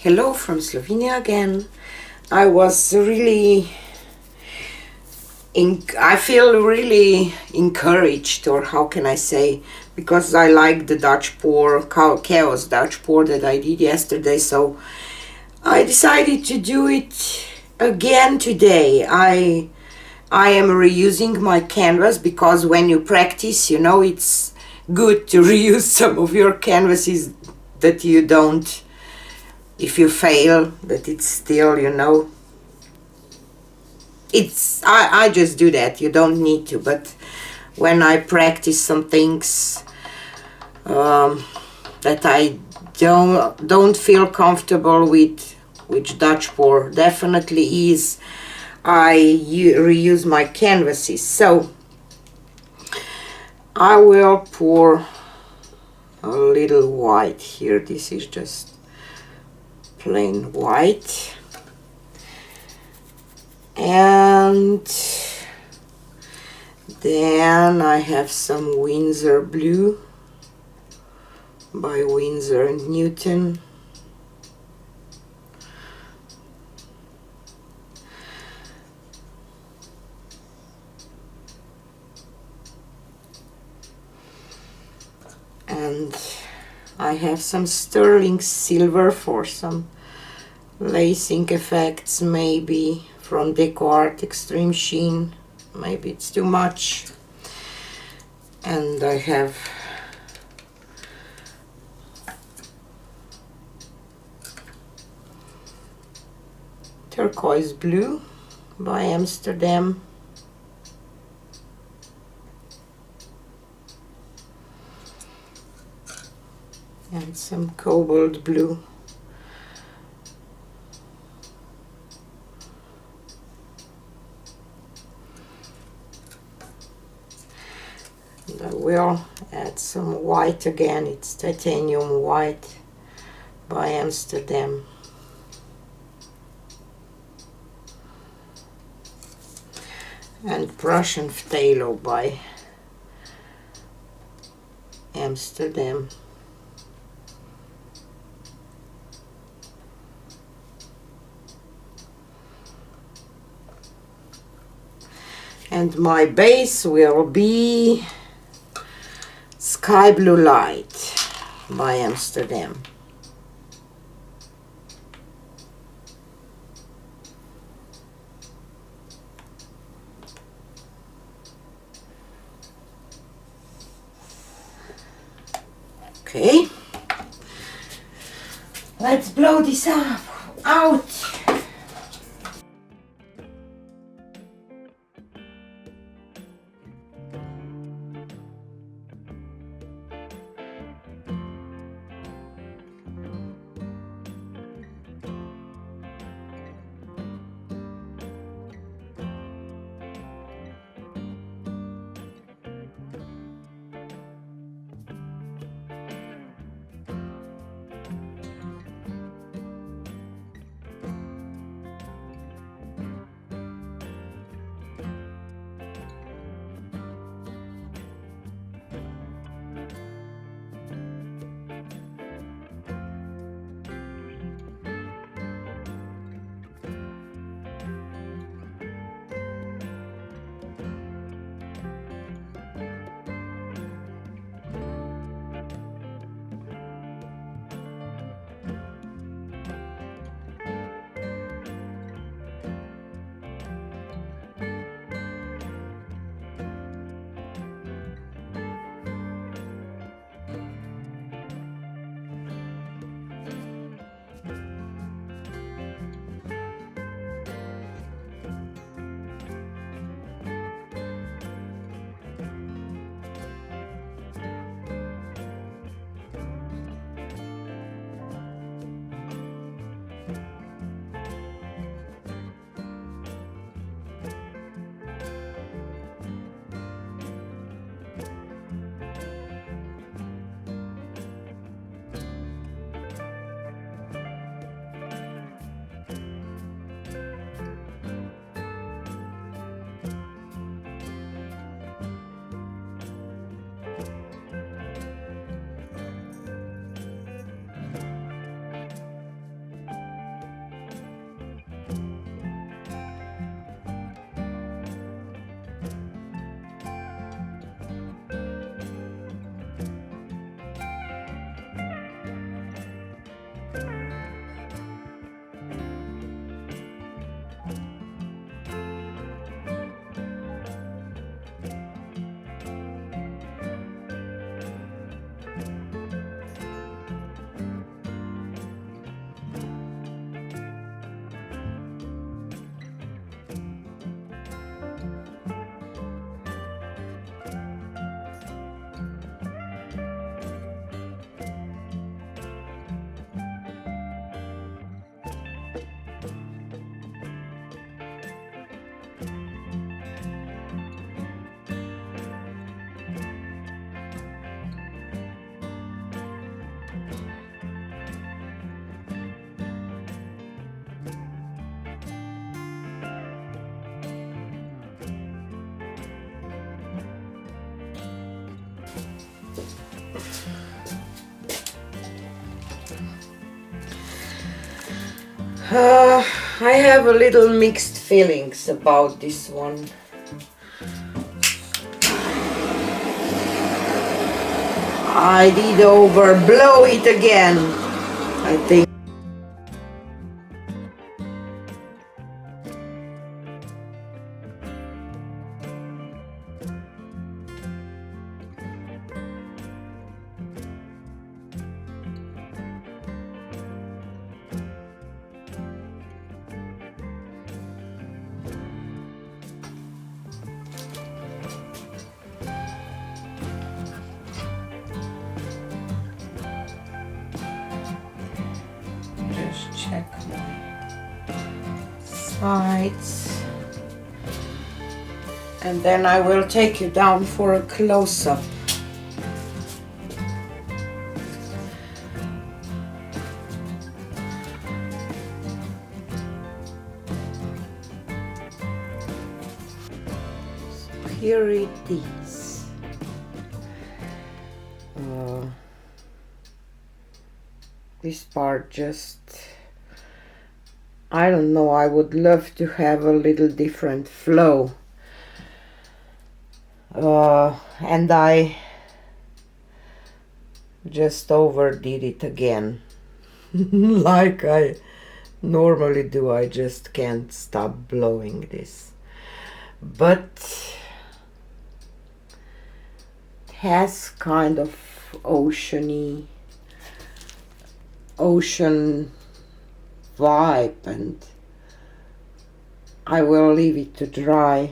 Hello from Slovenia again. I was really I feel really encouraged, or how can I say, because I like the Dutch pour, chaos Dutch pour that I did yesterday, so I decided to do it again today. I am reusing my canvas because when you practice, you know, it's good to reuse some of your canvases that you don't, if you fail, that it's still, you know, it's I just do that. You don't need to, but when I practice some things that I don't feel comfortable with, which Dutch pour definitely is, I reuse my canvases. So I will pour a little white here. This is just plain white, and then I have some Windsor blue by Windsor Newton. And I have some sterling silver for some lacing effects, maybe from Decoart Extreme Sheen. Maybe it's too much. And I have turquoise blue by Amsterdam. And some cobalt blue. And I will add some white again. It's titanium white by Amsterdam. And Prussian phthalo by Amsterdam. And my base will be Sky Blue Light by Amsterdam. Okay, let's blow this up out. I have a little mixed feelings about this one. I did overblow it again, I think. Check my sides, and then I will take you down for a close-up. So here it is. This part just, I don't know, I would love to have a little different flow. And I just overdid it again. Like I normally do. I just can't stop blowing this. But it has kind of ocean vibe, and I will leave it to dry